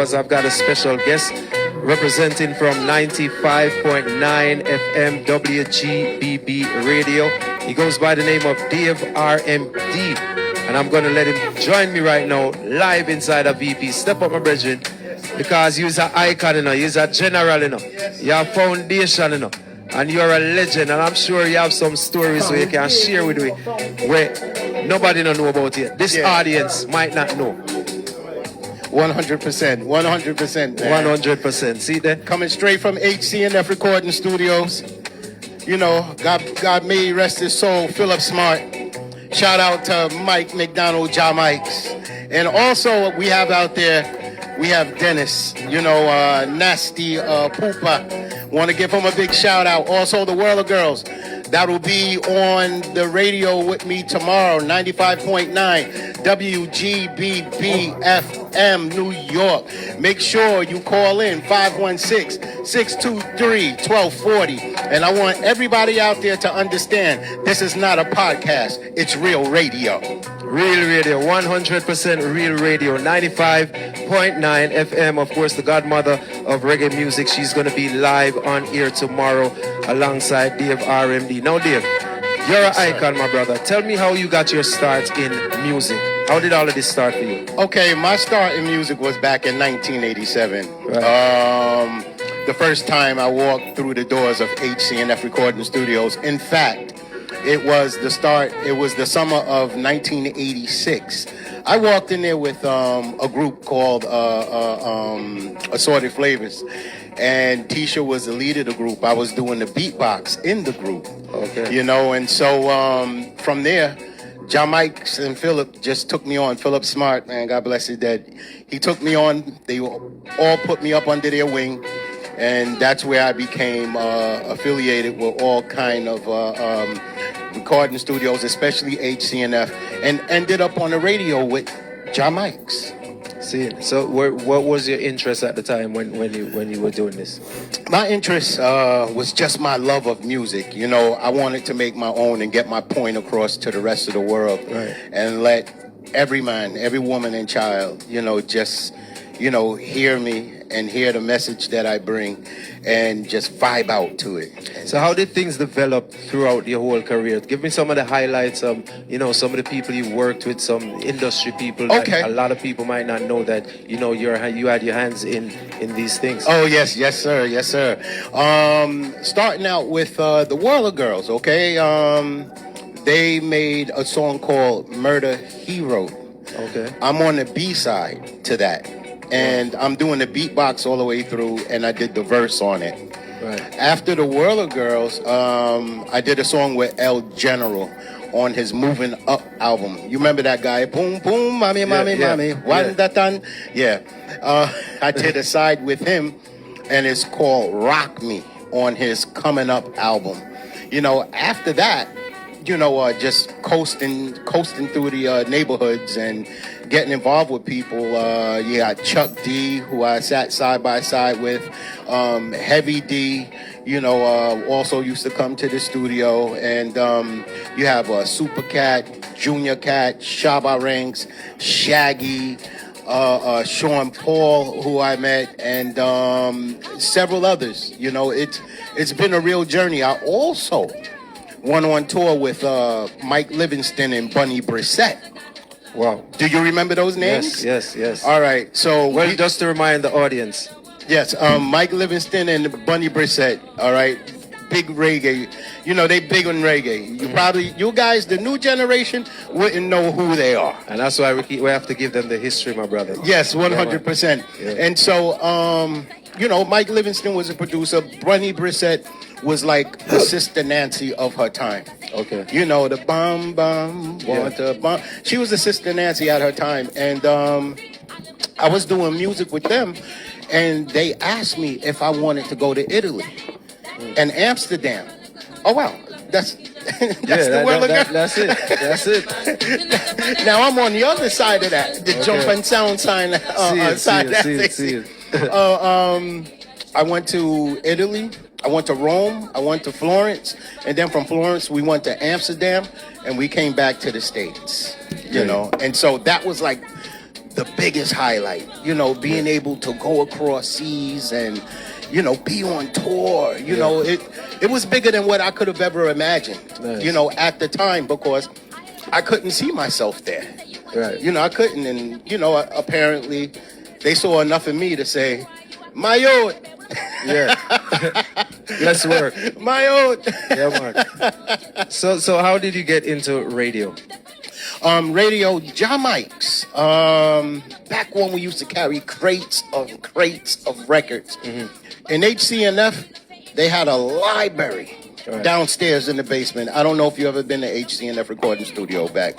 because I've got a special guest representing from 95.9 FM WGBB Radio. He goes by the name of Dave RMD, and I'm going to let him join me right now live inside of VP. Step up, my brethren, because you're an icon, you know, you're a general, you know, you're a foundation, you know, and you're a legend, and I'm sure you have some stories where you can share with me where nobody don't know about it. This audience might not know. 100%, 100%, 100%. See that? Coming straight from HCNF Recording Studios. You know, God may rest his soul, Philip Smart. Shout out to Mike McDonald, Ja Mikes. And also we have out there, we have Dennis, you know, Nasty Poopa. Want to give him a big shout out. Also the World of Girls. That'll be on the radio with me tomorrow, 95.9 WGBB FM New York. Make sure you call in 516-623-1240. And I want everybody out there to understand this is not a podcast. It's real radio. Real radio, 100% real radio, 95.9 FM. Of course, the godmother of reggae music. She's going to be live on air tomorrow alongside Dave RMD. Now, Dave, you're an icon, my brother. Tell me how you got your start in music. How did all of this start for you? Okay, my start in music was back in 1987. Right. The first time I walked through the doors of HCNF Recording Studios. In fact, it was the summer of 1986. I walked in there with a group called Assorted Flavors. And Tisha was the leader of the group. I was doing the beatbox in the group. Okay. You know, and so from there, Ja Mikes and Philip just took me on. Philip Smart, man, God bless his dead. He took me on. They all put me up under their wing. And that's where I became affiliated with all kind of recording studios, especially HCNF, and ended up on the radio with Ja Mikes. See, so what was your interest at the time when you were doing this? My interest was just my love of music. You know, I wanted to make my own and get my point across to the rest of the world, right, and let every man, every woman and child, you know, just, you know, hear me and hear the message that I bring and just vibe out to it. So how did things develop throughout your whole career? Give me some of the highlights, you know, some of the people you worked with, some industry people. Okay. A lot of people might not know that, you know, you had your hands in these things. Oh, yes, sir. Starting out with the World of Girls, okay? They made a song called Murder Hero. Okay. I'm on the B-side to that. And I'm doing the beatbox all the way through, and I did the verse on it. Right. After the World of Girls, I did a song with El General on his Moving Up album. You remember that guy? Boom, boom, mommy, mommy, mommy. One that done. Yeah. I did a side with him, and it's called Rock Me on his Coming Up album. You know, after that, you know, just coasting through the neighborhoods and getting involved with people. You got Chuck D, who I sat side by side with. Heavy D, you know, also used to come to the studio. And you have Super Cat, Junior Cat, Shabba Ranks, Shaggy, Sean Paul, who I met, and several others. You know, it's been a real journey. I also went on tour with Mike Livingston and Bunny Brissett. Wow. Do you remember those names? Yes. All right. So, well, just to remind the audience. Yes, Mike Livingston and Bunny Brissett. All right. Big reggae. You know, they big on reggae. You guys, the new generation, wouldn't know who they are. And that's why we have to give them the history, my brother. Yes, 100%. Yeah. And so, you know, Mike Livingston was a producer. Bunny Brissett was like the Sister Nancy of her time. Okay. You know, the bum bum, want to bum. She was the Sister Nancy at her time. And I was doing music with them, and they asked me if I wanted to go to Italy and Amsterdam. Oh, wow. That's the World of Girls. That's it. Now I'm on the other side of that, the jumping sound sign side. See it. I went to Italy. I went to Rome, I went to Florence, and then from Florence we went to Amsterdam, and we came back to the States, you know. And so that was like the biggest highlight. You know, being able to go across seas and, you know, be on tour. You know, it was bigger than what I could have ever imagined. Nice. You know, at the time, because I couldn't see myself there. Right. You know, I couldn't, and you know, apparently, they saw enough in me to say, "My own." Yeah. Let's work. My own. Yeah, man. So how did you get into radio? Radio, Jamaics. Back when we used to carry crates of records. In HCNF, they had a library downstairs in the basement. I don't know if you ever been to HCNF recording studio back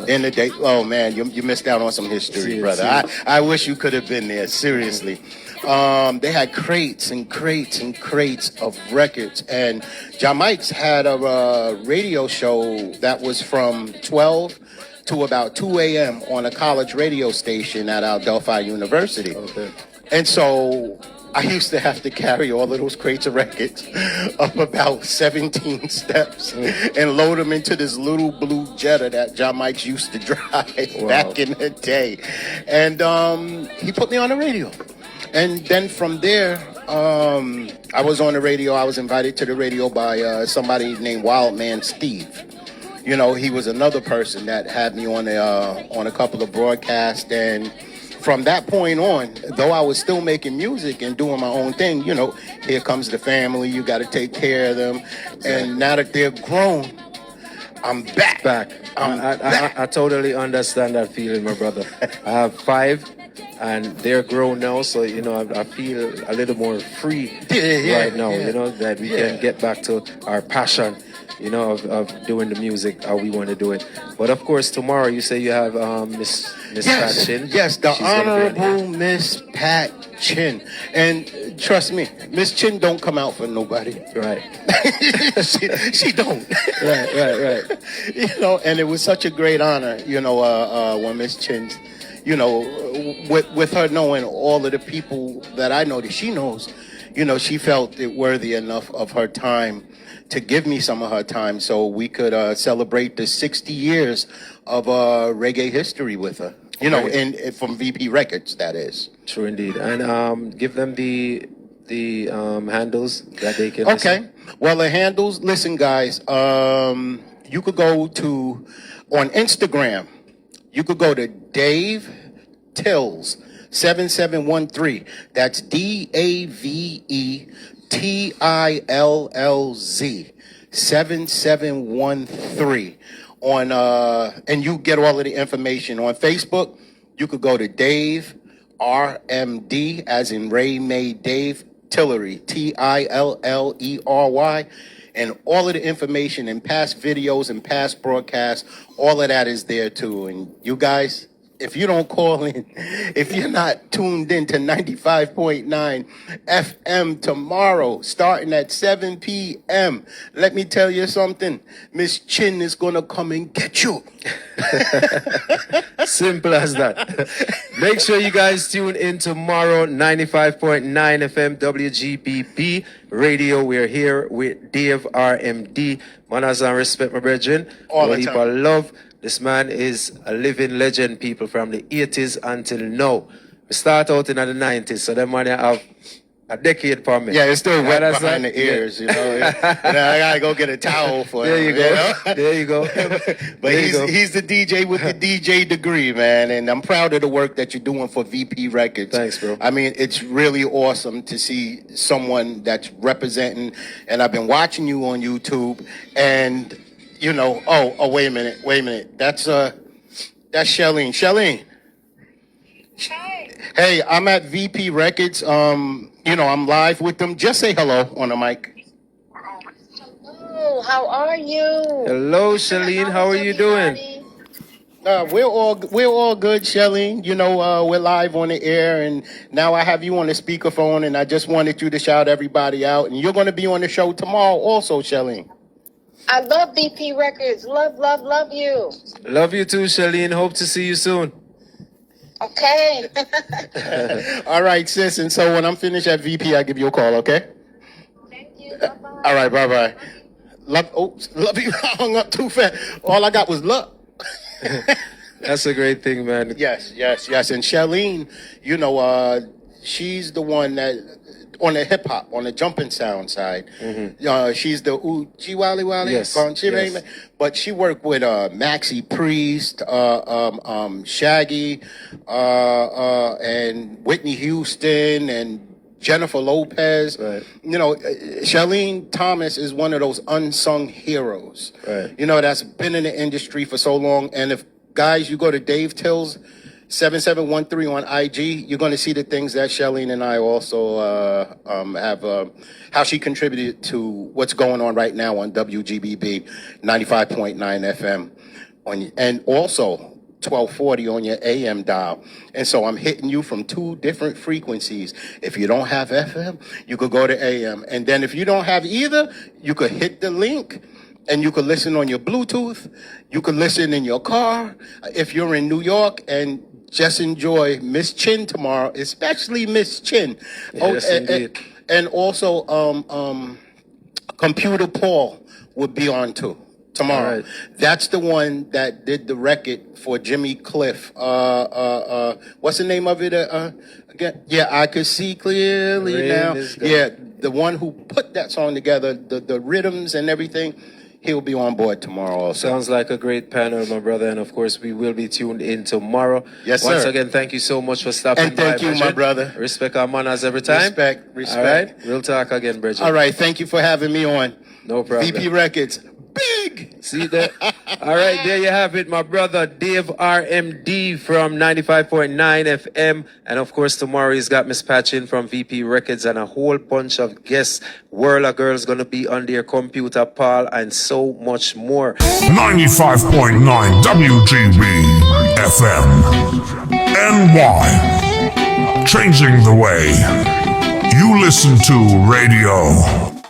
in the day. Oh man, you missed out on some history, brother. I wish you could have been there. Seriously. They had crates and crates and crates of records, and Jamaics had a radio show that was from 12 to about 2 a.m. on a college radio station at Delphi University. Okay. And so I used to have to carry all of those crates of records up about 17 steps and load them into this little blue Jetta that Jamaics used to drive back in the day. And he put me on the radio. And then from there, I was on the radio. I was invited to the radio by somebody named Wildman Steve. You know, he was another person that had me on a couple of broadcasts. And from that point on, though I was still making music and doing my own thing, you know, here comes the family. You got to take care of them. And now that they're grown, I'm back. I totally understand that feeling, my brother. I have 5. And they're grown now, so you know I feel a little more free right now. You know that we can get back to our passion, you know, of doing the music how we want to do it. But of course, tomorrow you say you have Miss Pat Chin. Yes, the Honorable Miss Pat Chin, and trust me, Miss Chin don't come out for nobody. Right. she don't. Right. You know, and it was such a great honor, you know, when Miss Chin's. You know, with her knowing all of the people that I know that she knows, you know, she felt it worthy enough of her time to give me some of her time so we could celebrate the 60 years of reggae history with her. You know, and from VP Records, that is. True indeed. And give them the handles that they can listen. Well, the handles, listen, guys, you could go to, on Instagram, you could go to Dave Tills 7713. That's DAVETILLZ 7713 on and you get all of the information on Facebook. You could go to Dave RMD as in Ray May Dave Tillery TILLERY. And all of the information and past videos and past broadcasts, all of that is there too. And you guys, if you don't call in, if you're not tuned in to 95.9 FM tomorrow, starting at 7 p.m., let me tell you something. Miss Chin is going to come and get you. Simple as that. Make sure you guys tune in tomorrow, 95.9 FM WGBB Radio. We're here with Dave RMD. Manners and respect, my brethren. All the time. Love. This man is a living legend, people, from the 80s until now. We start out in the 90s, so that man have a decade for me. Yeah, it's still wet behind the ears, you know. I gotta go get a towel for him. There you go. You know? There you go. But he's the DJ with the DJ degree, man. And I'm proud of the work that you're doing for VP Records. Thanks, bro. I mean, it's really awesome to see someone that's representing. And I've been watching you on YouTube, and you know, oh, wait a minute. That's Shelleen. Shelleen. Hey, I'm at VP Records. You know, I'm live with them. Just say hello on the mic. Hello, how are you? Hello, Shelleen. How are you doing? We're all good, Shelleen. You know, we're live on the air, and now I have you on the speakerphone, and I just wanted you to shout everybody out. And you're going to be on the show tomorrow also, Shelleen. I love VP Records. Love you. Love you too, Shelleen. Hope to see you soon. Okay. All right, sis. And so when I'm finished at VP, I'll give you a call, okay? Thank you. Bye-bye. All right, bye-bye. Love you. I hung up too fast. All I got was luck. That's a great thing, man. Yes. And Charlene, you know, she's the one that on the hip hop, on the jumping sound side. She's the G Wally Wally. Yes. But she worked with Maxie Priest, Shaggy, and Whitney Houston, and Jennifer Lopez. Right. You know, Charlene Thomas is one of those unsung heroes. Right. You know, that's been in the industry for so long. And if guys, you go to Dave Till's 7713 on IG, you're going to see the things that Charlene and I also have, how she contributed to what's going on right now on WGBB 95.9 FM, and also 1240 on your AM dial. And so I'm hitting you from 2 different frequencies. If you don't have FM, you could go to AM. And then if you don't have either, you could hit the link and you could listen on your Bluetooth. You could listen in your car. If you're in New York, and just enjoy Miss Chin tomorrow, especially Miss Chin. Yes, indeed. And also, Computer Paul would be on too tomorrow. Right. That's the one that did the record for Jimmy Cliff. What's the name of it again? Yeah, I Could See Clearly Rain Now. is gone. Yeah, the one who put that song together, the rhythms and everything. He'll be on board tomorrow also. Sounds like a great panel, my brother. And of course, we will be tuned in tomorrow. Yes, sir. Once again, thank you so much for stopping And thank by, you, my Bridget. brother. Respect our manners every time. Respect. All right. We'll talk again, Bridget. All right, thank you for having me on. No problem. VP Records, big. See that? All right, there you have it, my brother Dave RMD from 95.9 FM. And of course, tomorrow he's got Miss Patchin from VP Records and a whole bunch of guests. World of Girls going to be on their computer, Paul, and so much more. 95.9 WGB FM NY. Changing the way you listen to radio.